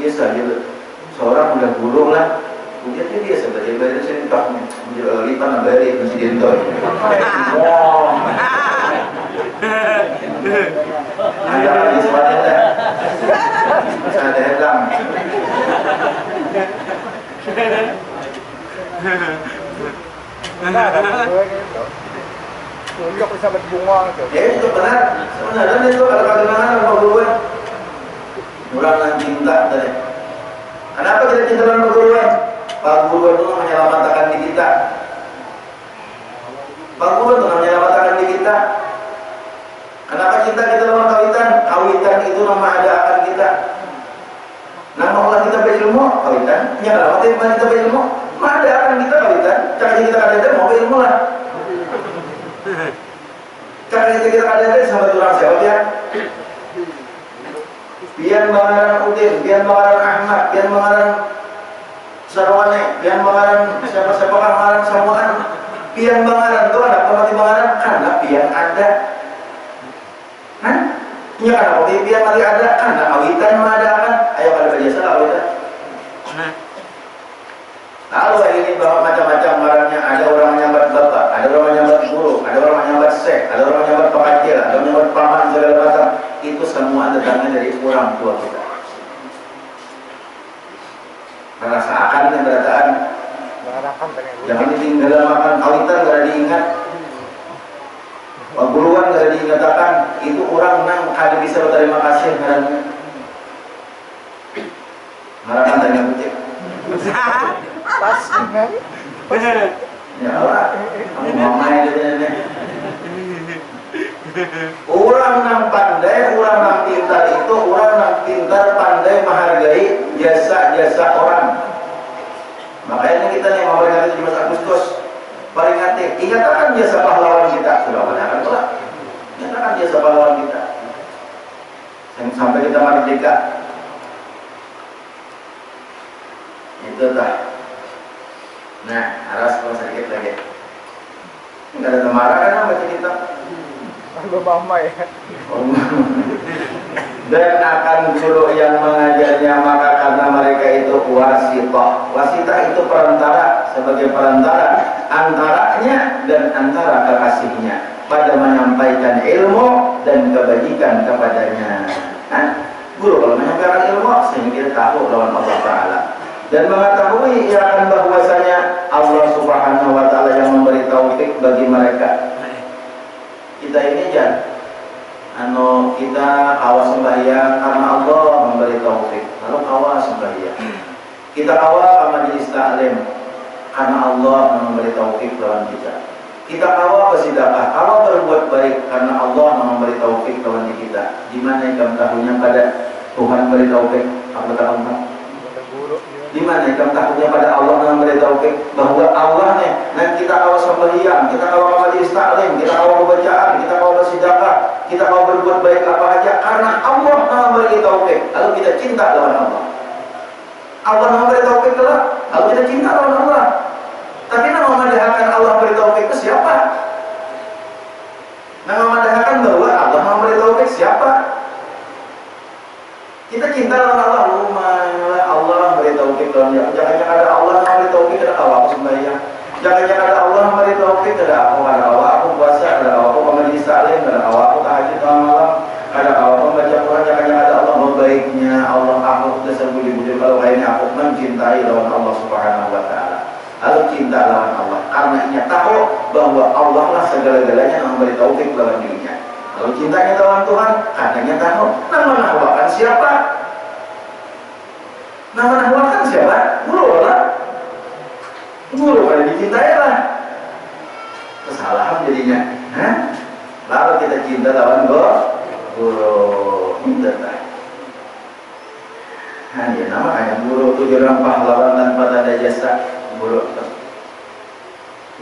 biasa gitu, seorang udah guru lah, kemudian dia biasa baca sentak, alifan abadi presiden tuh. Ada hadis wanita, ada helang. Tunjuk bisa berbunga gitu. Ya itu benar. Sebenarnya itu kalau bagaimana sama guruan, orang cinta tadi. Kenapa kita cinta sama guruan? Pak guru itu menyelamatkan diri kita. Pak guru itu menyelamatkan diri kita. Kenapa cinta kita sama kawitan? Kawitan itu nama ada akan kita. Nama Allah kita berilmu, kawitan. Ya kalau kita berilmu, ada akan kita kawitan. Cara kita ada mau berilmu lah. Cara kita ada sama orang siapa ya? Pian Bangaran Udin, Pian Bangaran Ahmad, Pian Bangaran Sarwane, Pian Bangaran siapa-siapa Bangaran Samuan. Pian Bangaran itu ada apa Bangaran? Karena pian ada. Ya kan, waktu pian mati ada, karena awitan ada kan? Ayo pada biasa lah awitan. Lalu ini bahwa macam-macam barangnya, ada orang menyambat bapak, ada orang menyambat guru, ada orang menyambat syekh, ada orang menyambat pengajian, ada orang menyambat paman segala macam. Itu semua datangnya dari orang tua kita. Karena seakan yang berataan, jangan ditinggal makan awitan, gak ada diingat. Guruan gak diingatakan, itu orang nang kada bisa berterima kasih karena harapan tanya kucing. Pas kan? Ya Allah, kamu mamai dia. Orang nang pandai, orang nang pintar itu orang nang pintar pandai menghargai jasa-jasa orang. Makanya kita nih mau beringati 17 Agustus, peringati, ingatkan jasa pahlawan kita. Sudah menyakan pula, ingatkan jasa pahlawan kita. Sampai kita merdeka. Itu dah. Nah, harus kalau sedikit lagi. Enggak ada temara kan baca kitab. Lu mama ya. Dan akan guru yang mengajarnya, maka karena mereka itu wasitah. Wasitah itu perantara, sebagai perantara antaranya dan antara kekasihnya pada menyampaikan ilmu dan kebajikan kepadanya. Guru kalau menyampaikan ilmu sehingga kita tahu lawan Allah Ta'ala dan mengetahui akan bahwasanya Allah Subhanahu wa Ta'ala yang memberi taufik bagi mereka. Kita ini kita kawas sembahyang karena Allah memberi taufik, lalu kawas sembahyang. Kita kawas ke majelis taklim karena Allah memberi taufik lawan kita. Kita kawas bersedekah, kalau berbuat baik karena Allah memberi taufik lawan kita. Di mana kamu tahunya pada Tuhan beri taufik? Apa tahu kan? Di mana kamu tahunya pada Allah memberi taufik bahwa Allah nih, nanti kita kawas sembahyang, kita kawas ke majelis taklim, kita kawas bacaan, kita kawas bersedekah, kita mau berbuat baik apa aja karena Allah memberi taufik, lalu kita cinta lawan Allah. Allah memberi taufik lalu kita cinta lawan Allah. Tapi nama memadahakan Allah memberi taufik itu siapa? Nama memadahakan bahwa Allah memberi taufik siapa? Kita cinta lawan Allah, Allah memberi taufik lawan dia. Jangan-jangan ada Allah memberi taufik ada awak sembahyang. Jangan-jangan ada Allah memberi taufik ada awak aku puasa, ada awak aku majelis taklim, ada awak aku tahajud malam, ada awak aku baca Quran. Jangan-jangan ada Allah membaiknya, Allah aku tersembunyi-budi kalau kayaknya aku mencintai lawan Allah Subhanahu wa Ta'ala. Lalu cinta lawan Allah karena ia tahu bahwa Allah lah segala-galanya yang memberi taufik lawan dirinya. Lalu cintanya lawan Tuhan katanya tahu nama nahwakan siapa? Nama nahwakan siapa? Guru lah. Guru kalau dicintai lah. Kesalahan jadinya. Lalu kita cinta lawan guru. Itu tak. Hanya nama kayak guru itu orang pahlawan tanpa tanda jasa. Guru.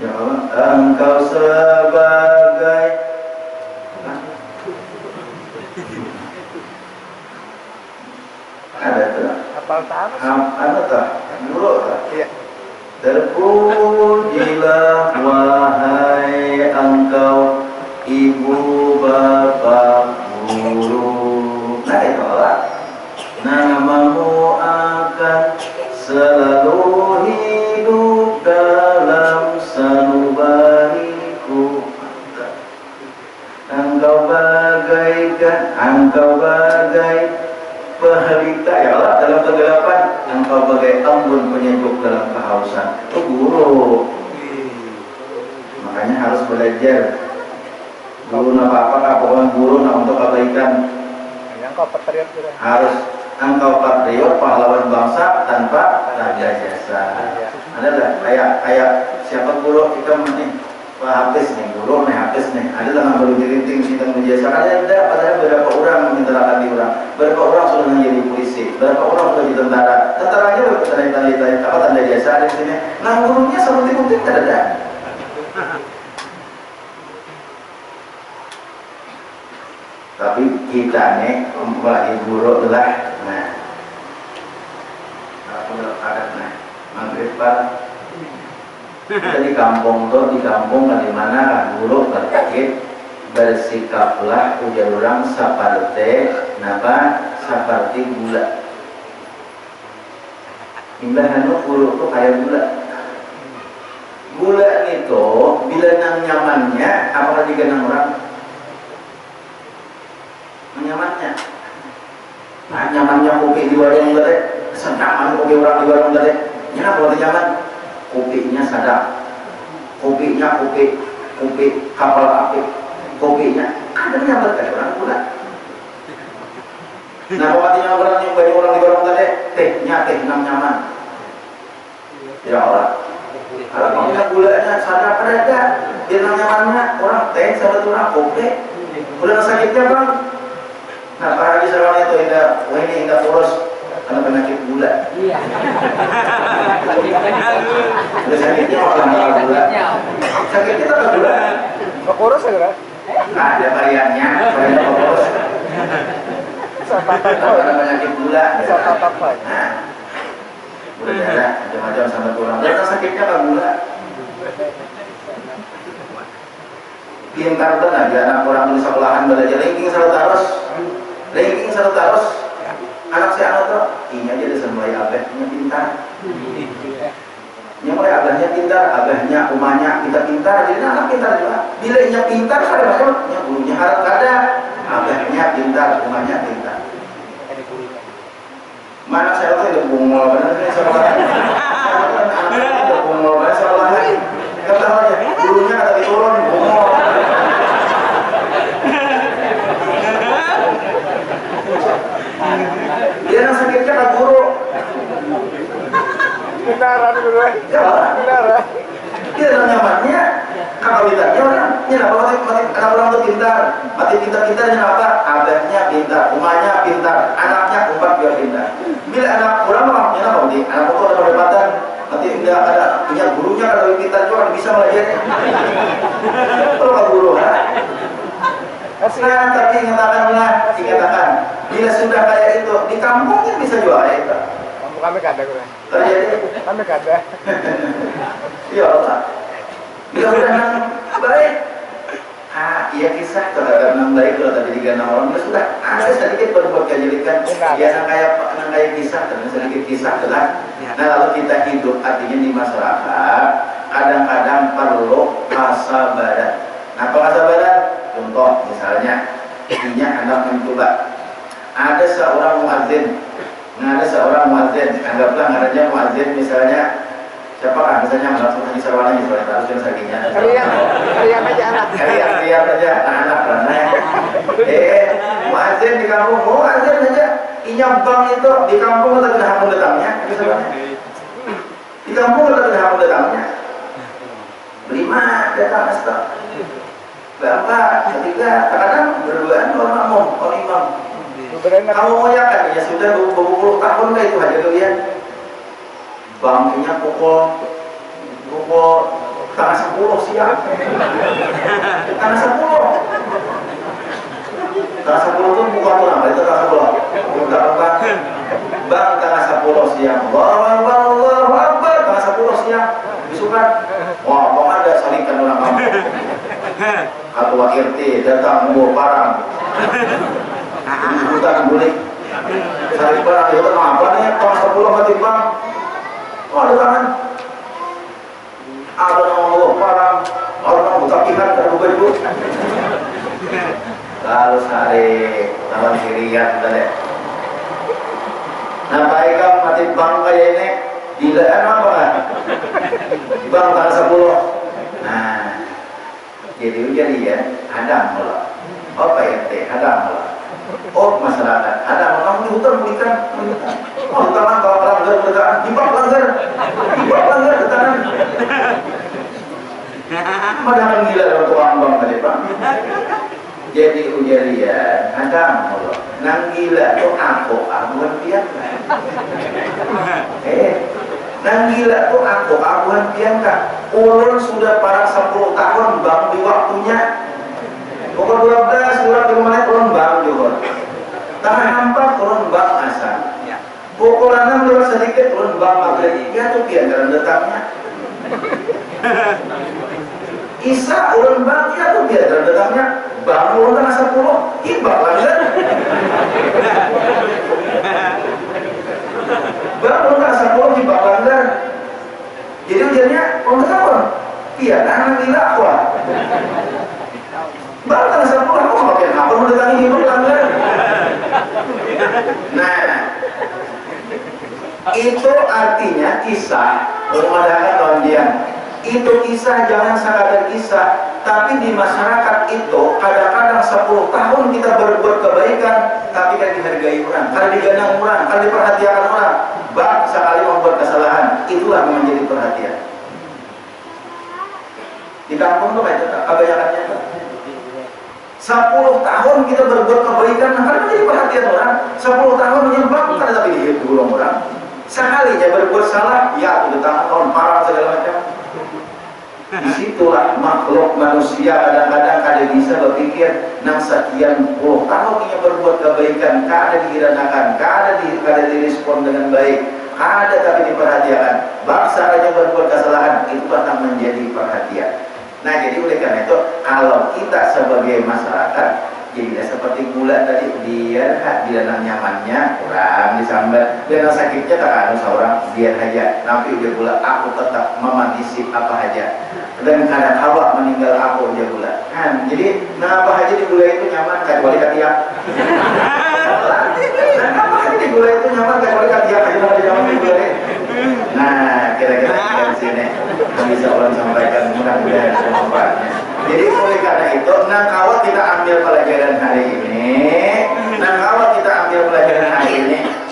Ya Allah, engkau sebagai ada tuh. Hafal tahu. Ada tuh. Guru tuh. Iya. Terpujilah wahai engkau ibu bapak guru. Nah itu lah. Namamu akan selalu hidup dalam sanubariku. Engkau bagai pelita ya Allah dalam kegelapan, engkau bagai embun penyejuk dalam kehausan. Itu guru. Makanya harus belajar. Guru apa guru untuk kebaikan. Yang kau patriot juga. Harus engkau patriot pahlawan bangsa tanpa tanda jasa. Ada kayak siapa guru kita nih Pak Hafiz nih, guru nih Hafiz nih. Ada dengan baru jerinting kita menjasa. Ada padahal berapa orang meminta di orang. Berapa orang sudah menjadi polisi. Berapa orang sudah jadi tentara. Tentaranya tanda apa tanda jasa di sini. Nah gurunya seperti tidak ada. Tapi kita nih memulai guru adalah aku ada maghrib Pak. Kita di kampung di mana guru berkait bersikaplah ujar orang seperti gula. Imbahan guru tuh kayak gula. Gula itu bila nyamannya apalagi dengan orang nyamannya. Nah, nyamannya kopi di warung tadi, senyaman kopi orang di warung tadi. Nyana kalau nyaman, kopinya sadap, kopinya kopi kapal api, kopinya ada nyaman kan orang pula. Nah, kalau orang yang banyak orang di warung tadi, tehnya teh nyaman. Ya Allah. Kalau kopinya gulanya sadap ada, dia nyamannya orang teh sadap orang kopi. Udah sakitnya bang. Nah, para hadis orang itu indah kurus karena penyakit gula. Iya. Udah sakitnya orang gula. Sakitnya tak gula. Kok kurus ya? Ada variannya kurus. Karena penyakit gula. Bisa tatap Pak. Nah, Udah darah, macam-macam sama tulang. Datang sakitnya kan gula. Pintar benar ya anak orang di sekolahan belajar ranking selalu terus. Anak si anak tuh, ini aja dia mulai abahnya pintar. Yang mulai abahnya pintar, abahnya umahnya pintar-pintar, jadi anak pintar juga. Bila nya pintar, ada macamnya gurunya harap ada. Abahnya pintar, umahnya pintar. Mana saya tuh udah bungol benar nih sekolahan. Anak udah bungol benar sekolahan. Kata aja, gurunya kata diturun bungol. Dia yang sakitnya kan guru. Benaran dulu ya. Benaran. Dia yang nyamannya kalau ditanya orang, ini apa anak orang tuh pintar, mati pintar-pintarnya apa? Abahnya pintar, umahnya pintar, anaknya umpat biar pintar. Bila anak orang malah apa nanti? Anak itu ada perdebatan, nanti tidak ada punya gurunya kalau lebih pintar juga bisa belajarnya. Kalau guru, ha? Nah, tapi ingatakan, bila sudah kayak itu di kampungnya bisa jual itu. Kami kada gue. Terjadi. Kami kada. Ya Allah. Bila udah nang baik, iya kisah kalau nang baik kalau tadi 36 orang sudah ada sedikit berbuat kejelikan. Ya nang kayak kisah dan sedikit kisah telah. Nah lalu kita hidup artinya di masyarakat kadang-kadang perlu kesabaran. Nah kesabaran contoh misalnya anak mencoba ada seorang muadzin. Nah ada seorang muadzin, anggaplah ngarannya muadzin misalnya siapa kan misalnya langsung haji sarwana misalnya harus yang sakinya Kalian aja anak. Kalian aja anak karena muadzin di kampung muadzin aja inyambang itu di kampung atau di hamun datangnya misalnya di kampung atau di hamun datangnya berlima datang asal berapa ketiga kadang berduaan orang imam. Kamu mau ya kan ya sudah 20 tahun lah itu haji kalian bangunnya pukul tengah 10 siang tengah 10 itu bukan apa itu tengah 10 bang tengah 10 siang Allahu Akbar tengah 10 siang bisukan wah bang ada salingkan orang kamu ketua RT datang mau parang bukan boleh saling barang itu apa nih tengah 10 mati bang oh ada tangan ada nama parang orang mutakihan terbuka ibu lalu sehari lawan sirian tadi nah baik kan mati bang kayak ini tidak apa kan bang tanggal 10 nah jadi ya ada mula apa ya ada mula oh masyarakat ada orang di hutan berikan oh hutan kalau langgar berdekaan dibak langgar hutan padahal gila orang tua ambang tadi pak jadi ujarian ada mulu nang gila tuh aku bukan biasa nang gila tuh aku bukan biasa ulun sudah para 10 tahun bang di waktunya pukul 12 kurang 5 menit ulun bang juga tahan hampa ulun bang asal pukul 6 lewat sedikit ulun bang maghrib ya tuh pian dalam datangnya Isa ulun bang ya tuh pian dalam datangnya bang ulun tengah 10 ibak langgar bang ulun tengah 10 ibak langgar jadi ujiannya ulun kenapa? Iya, anak gila aku bang tengah 10 aku ngapain apa mau datangi ibak langgar nah itu artinya kisah memadakan londian itu kisah jangan sekadar kisah tapi di masyarakat itu kadang-kadang 10 tahun kita berbuat kebaikan tapi kan dihargai orang kalau digandang orang, kalau diperhatikan orang bang sekali membuat kesalahan itulah menjadi perhatian di kampung tuh kayak itu kebanyakannya 10 tahun kita berbuat kebaikan nah kan menjadi perhatian orang 10 tahun menyembah kan tapi hidup di gulung orang sekalinya berbuat salah ya udah tahun parah segala macam disitulah makhluk manusia kadang-kadang kada bisa berpikir nang sekian puluh tahun ini berbuat kebaikan kada dihiranakan kada direspon dengan baik ada tapi diperhatikan. Bangsa aja berbuat kesalahan itu akan menjadi perhatian. Nah, jadi oleh karena itu kalau kita sebagai masyarakat jadilah seperti gula tadi, biar nyamannya kurang disambar, biar sakitnya tak ada seorang biar aja. Tapi dia gula aku tetap memanisi apa aja. Dan kadang awak meninggal aku dia gula. Kan, jadi nah apa aja di gula itu nyaman kecuali katiak. Nah, apa aja di gula itu nyaman kecuali katiak aja mau dijaman di gula. Nah, kira-kira di sini yang bisa orang sampaikan mudah-mudahan bermanfaatnya. Jadi oleh karena itu, nah kalau kita ambil pelajaran hari ini,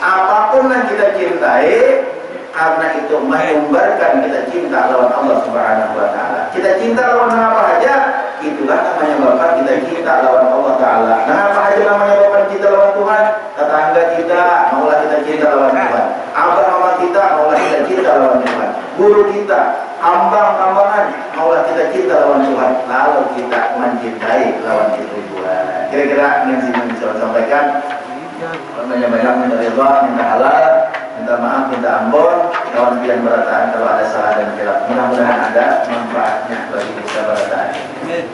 apapun yang kita cintai, karena itu mengumbarkan kita cinta lawan Allah Subhanahu Wa Taala. Kita cinta lawan apa aja, itulah namanya bapak kita cinta lawan Allah Taala. Nah apa aja namanya bapak kita lawan Tuhan, tetangga kita maulah kita cinta lawan Tuhan, abang kita maulah kita cinta lawan Tuhan, guru kita, ambang-ambangan maulah kita cinta lawan Tuhan. Lalu kita mencintai lawan itu Tuhan. Kira-kira yang bisa sampaikan. Banyak-banyak minta ridha, minta halal, minta maaf, minta ampun, kawan pian berataan kalau ada salah dan khilaf. Mudah-mudahan ada manfaatnya bagi kita berataan.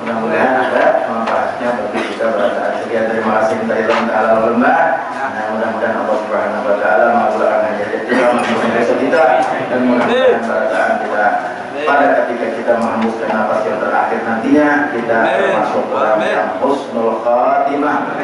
Mudah-mudahan ada manfaatnya bagi kita berataan. Sekian, terima kasih minta ridha, minta halal, lembah. Nah, mudah-mudahan Allah Subhanahu Wa Taala mengabulkan hajat kita, mengabulkan kita, dan mudah-mudahan berataan kita pada ketika kita menghembuskan nafas yang terakhir nantinya kita termasuk orang yang husnul khatimah.